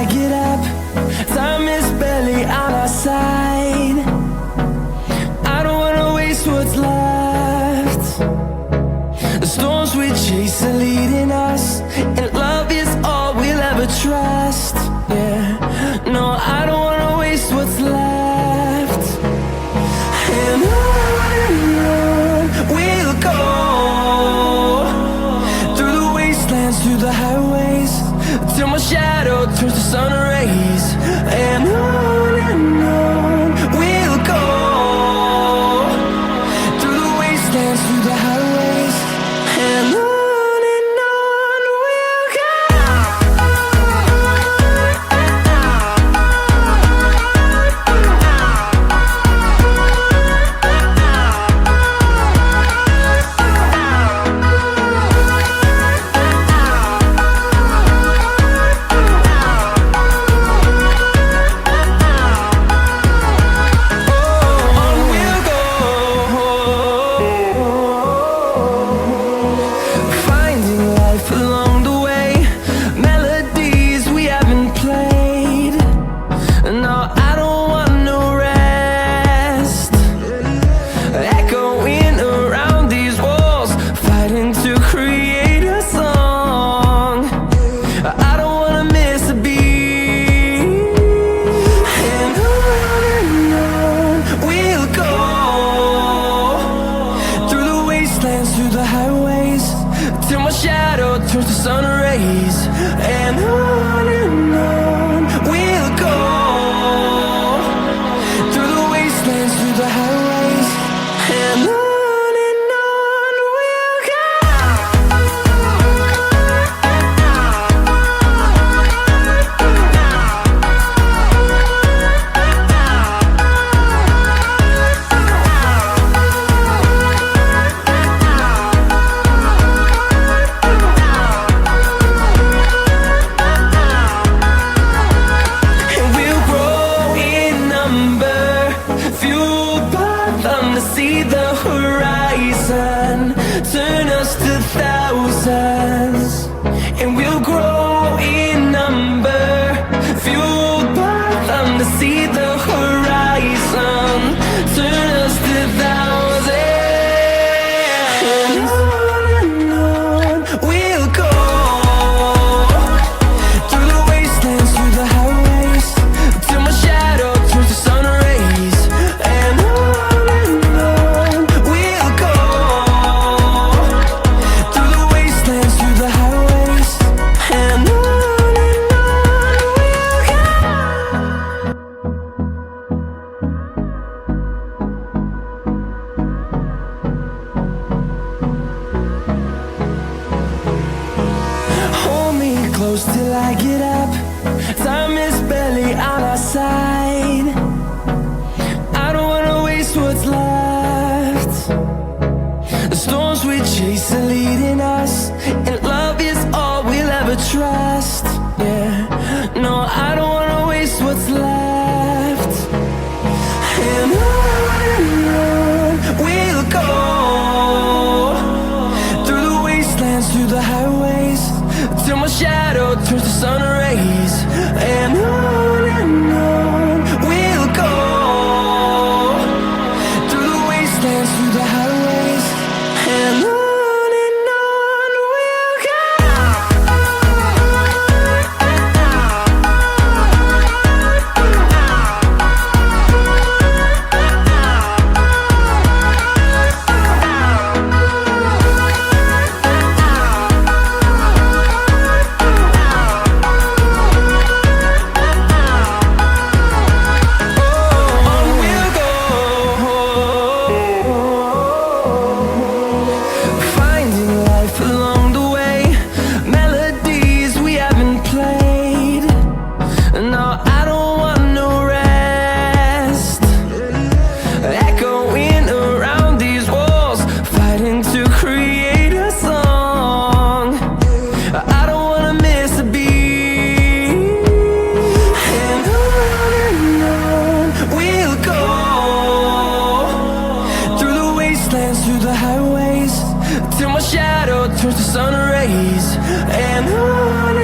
I get up. Time is barely on our side. I don't wanna waste what's left. The storms we chase are leading us, and love is all we'll ever trust. Yeah, no, I don't wanna waste what's left. And on we'll go, through the wastelands, through the highways, till my shadow turns to sun rays. And on we'll go, through the wastelands, through the highways, and on we'll go. Through the highways, till my shadow turns to sun rays. And on we'll go, through the wastelands, through the highways, and on we'll go. See the horizon turn us to thousands, and we'll grow in number, fueled by them to see the horizon turn us to thousands. And on we'll go, through the wastelands, through the highways, till my shadow turns to sun rays. And close till I get up. Time is barely on our side. I don't wanna waste what's left. The storms we chase are leading us, and love is all we'll ever trust. Yeah, no, I don't wanna waste what's left. And on we'll go, through the wastelands, through the highways, till my shadow turns to sun rays. And on we'll go, through the wastelands, through the highways, and on we'll go. turns to sun rays, and on